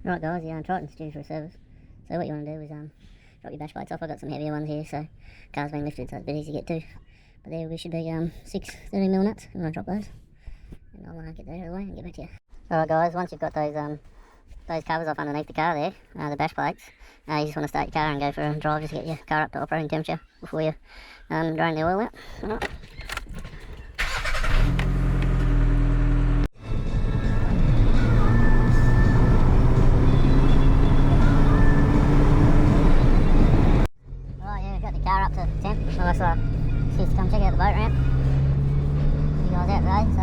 Right guys, the Triton's due for a service. So what you want to do is drop your bash plates off. I've got some heavier ones here, so car's been lifted, so it's a bit easy to get to. But there we should be 6 30mm nuts. I'm going to drop those. And I'll get those away and get back to you. Alright guys, once you've got those covers off underneath the car there, the bash plates, you just want to start your car and go for a drive just to get your car up to operating temperature before you drain the oil out. Alright. Car up to temp, unless she's to come check out the boat ramp. You guys out today, so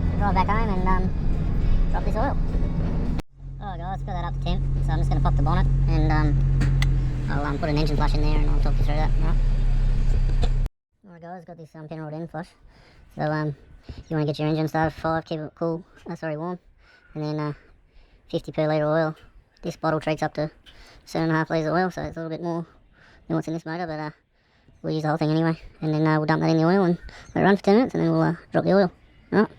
we'll drive back home and drop this oil. Alright guys, got that up to temp, so I'm just going to pop the bonnet and I'll put an engine flush in there and I'll talk you through that. Alright guys, got this Penrod end flush. So you want to get your engine started for 5, keep it cool, warm, and then 50 per litre oil. This bottle treats up to 7.5 litres of oil, so it's a little bit more than what's in this motor, but we'll use the whole thing anyway, and then we'll dump that in the oil and let it run for 10 minutes, and then we'll drop the oil. Alright,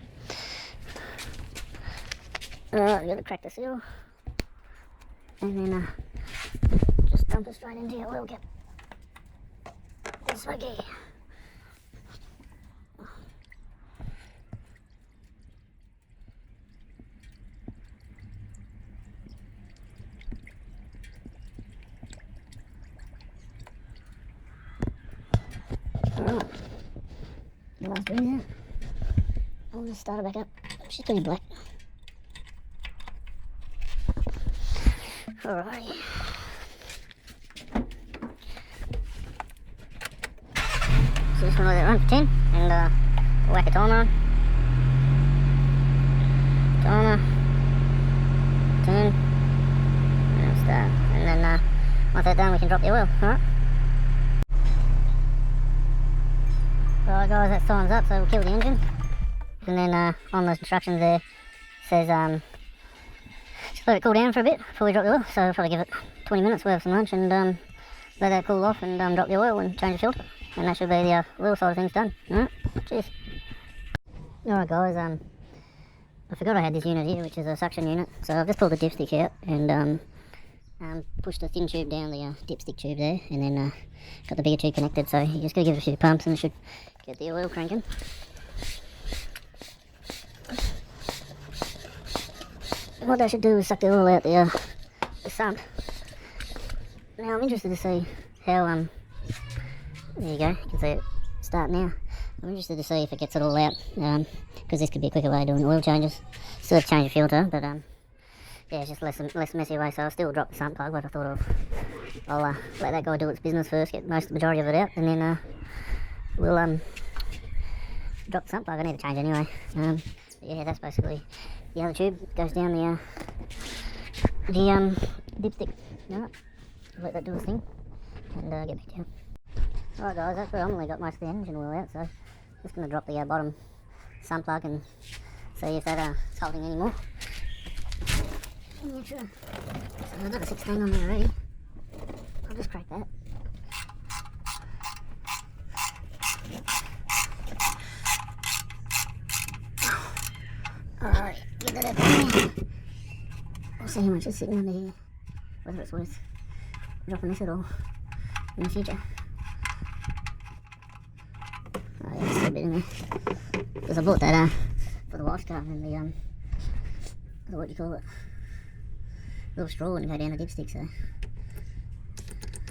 we're going to crack the seal, and then just dump it straight into your oil cap. It's smoky. Alright, the last green there. I'll just start her back up. She's pretty black. Alrighty. So just want to let it run for 10 and whack a timer on. Timer. 10. And start. And then once that's done we can drop the oil. Alright. Alright guys, that's time's up, so we'll kill the engine. And then on the instructions there says just let it cool down for a bit before we drop the oil. So we'll probably give it 20 minutes worth of some lunch and let that cool off and drop the oil and change the filter. And that should be the oil side of things done. Alright, cheers. Alright guys, I forgot I had this unit here, which is a suction unit. So I've just pulled the dipstick out and pushed the thin tube down the dipstick tube there, and then got the bigger tube connected, so you just got to give it a few pumps and it should get the oil cranking. And what that should do is suck the oil out the sump. Now I'm interested to see how, there you go, you can see it start now. I'm interested to see if it gets it all out, because this could be a quicker way of doing oil changes. Still have to change the filter, but yeah, it's just less messy way, so I'll still drop the sump plug, but I thought I'll let that guy do its business first, get the majority of it out, and then we'll drop the sump plug. I need to change anyway. Yeah, that's basically the other tube goes down the dipstick. Alright, let that do its thing and get back down. Alright guys, that's predominantly got most of the engine oil out, so just going to drop the bottom sump plug and see if that is holding any more. Yeah, sure. So I've got a 16 on there already. I'll just crack that. Alright, get that up in there. We'll see how much is sitting under here. Whether it's worth dropping this at all in the future. Oh yeah, there's still a bit in there. Because I bought that for the wife's car and the what do you call it? Little straw and go down the dipstick, so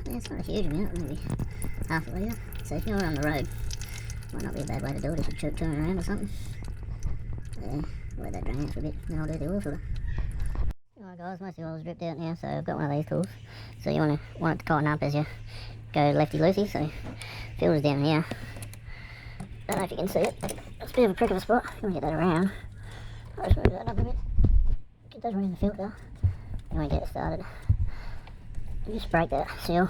yeah, it's not a huge amount, maybe half a litre. So if you're on the road, might not be a bad way to do it if you turn around or something. Yeah, let that drain out for a bit, then I'll do the oil filter. Alright guys, most of the oil's dripped out now, so I've got one of these tools. So you want it to tighten up as you go lefty-loosey, so filter's down here. Don't know if you can see it, it's a bit of a prick of a spot. You want to get that around. I'll just move that up a bit. Get those around the filter. And we get it started. You just break that seal.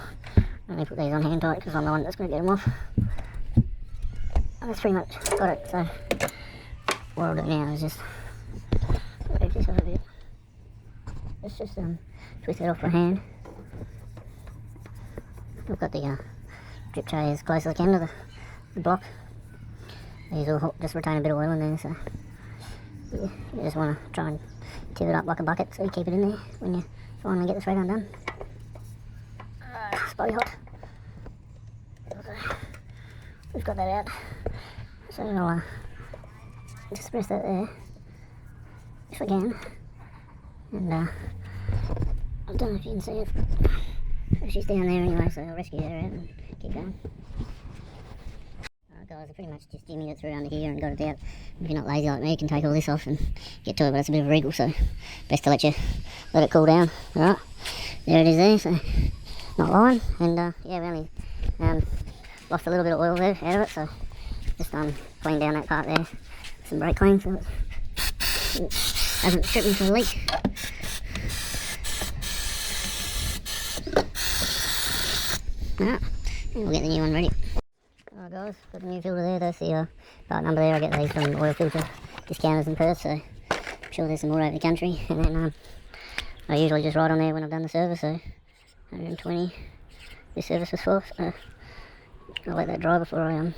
Only put these on hand tight because I'm the one that's going to get them off. And that's pretty much got it. So what I'll do now is just move this up a bit. Let's just twist it off by hand. I've got the drip tray as close as I can to the block. These will just retain a bit of oil in there, so yeah, you just want to try and tip it up like a bucket so you keep it in there when you finally get the thread undone. It's bloody hot. We've got that out. So I'll just press that there if I can. And I don't know if you can see it. She's down there anyway, so I'll rescue her out and keep going. Alright guys, I pretty much just jimmied it through under here and got it out. If you're not lazy like me, you can take all this off and get to it, but it's a bit of a wriggle, so best to let it cool down. Alright, there it is there, so not lying. And yeah, we only lost a little bit of oil there out of it, so just clean down that part there with some brake clean so it doesn't trip into a leak. Alright, and we'll get the new one ready. Alright guys, got the new filter there, that's the part number there. I get these from oil filter discounters in Perth, so I'm sure there's some more over the country. And then I usually just write on there when I've done the service, so 120 this service was for, so I'll let that dry before I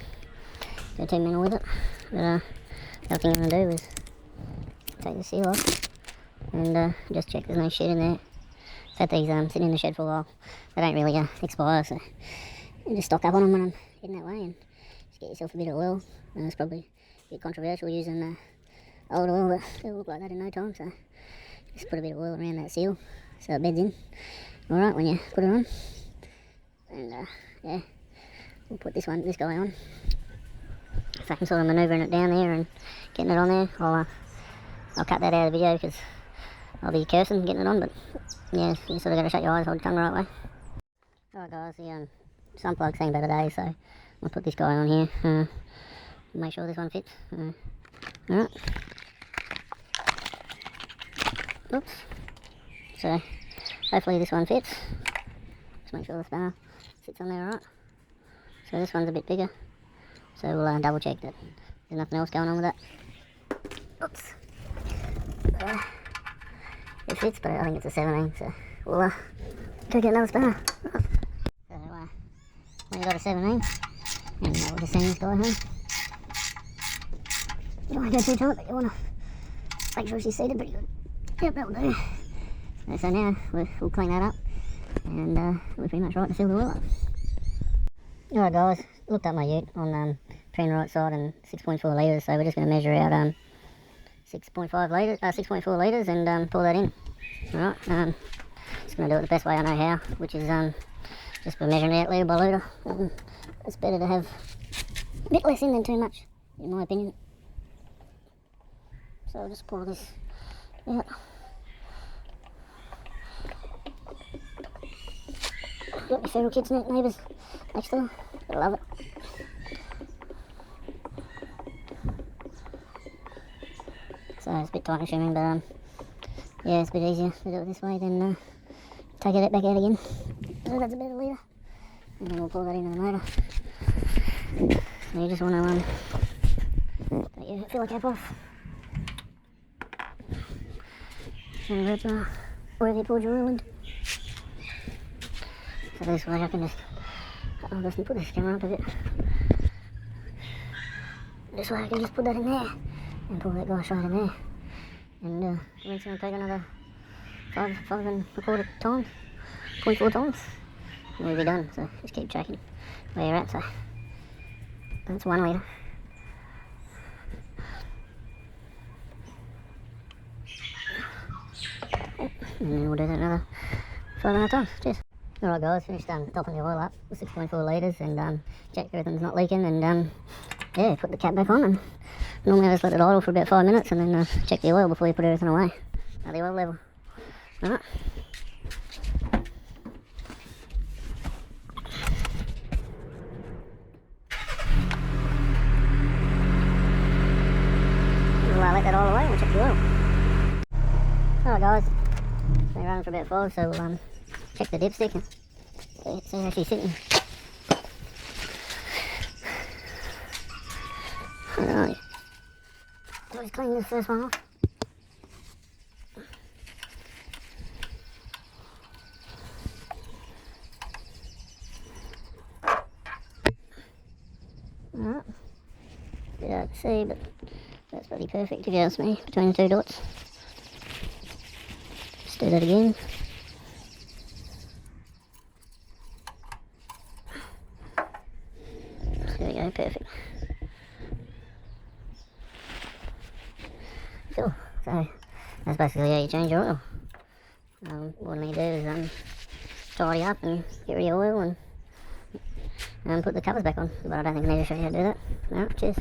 go too mental with it. But the other thing I'm going to do is take the seal off and just check there's no shit in there. I've had these sitting in the shed for a while. They don't really expire, so you just stock up on them when I'm heading that way and just get yourself a bit of oil. It's probably a bit controversial using old oil, but it'll look like that in no time, so just put a bit of oil around that seal so it beds in alright when you put it on. And yeah, we'll put this guy on. If I can sort of manoeuvring it down there and getting it on there, I'll cut that out of the video because I'll be cursing getting it on, but yeah, you sort of got to shut your eyes, hold your tongue the right way. Alright guys, the sump plug's seen better days, so I'll put this guy on here, make sure this one fits. Alright. Oops. So, hopefully this one fits. Just make sure the spanner sits on there alright. So this one's a bit bigger, so we'll double check that there's nothing else going on with that. Oops. It fits, but I think it's a 17, so we'll go get another spanner. So we got a 17, and we'll just send this guy home. You don't want to go too tight, but you want to make sure she's seated pretty good. Yep, that'll do. So now we'll clean that up, and we're pretty much right to fill the oil up. Alright guys, looked up my ute on pin right side and 6.4 litres, so we're just going to measure out 6.4 litres and pour that in. Alright, just going to do it the best way I know how, which is just by measuring it out litre by litre. It's better to have a bit less in than too much, in my opinion. So I'll just pour this out. Got my feral kids and neighbours next door. I love it. So it's a bit time consuming, but yeah, it's a bit easier to do it this way than take it back out again. So that's a better litre. And then we'll pour that into the motor. So you just want to get your filler cap off. And rip wherever you poured your oil into. So this way I can I'll just put this camera up a bit. This way I can just put that in there and pull that guy straight in there. And it's going to take another 5.25 times, 0.4 times, and we'll be done. So just keep checking where you're at. So that's 1 litre. And then we'll do that another 5.5 times. Cheers. Alright guys, finished topping the oil up with 6.4 litres and check everything's not leaking, and yeah, put the cap back on, and normally I just let it idle for about 5 minutes and then check the oil before you put everything away at the oil level. Alright. We'll let that all away and we'll check the oil. Alright guys, it's been running for about 5, so we'll check the dipstick and see how she's sitting. Alright, so let's clean this first one off. Alright, bit hard to see, but that's bloody perfect if you ask me, between the two dots. do that again. There we go, perfect. Cool. So that's basically how you change your oil. What I need to do is tidy up and get rid of your oil and put the covers back on. But I don't think I need to show you how to do that. Alright, cheers.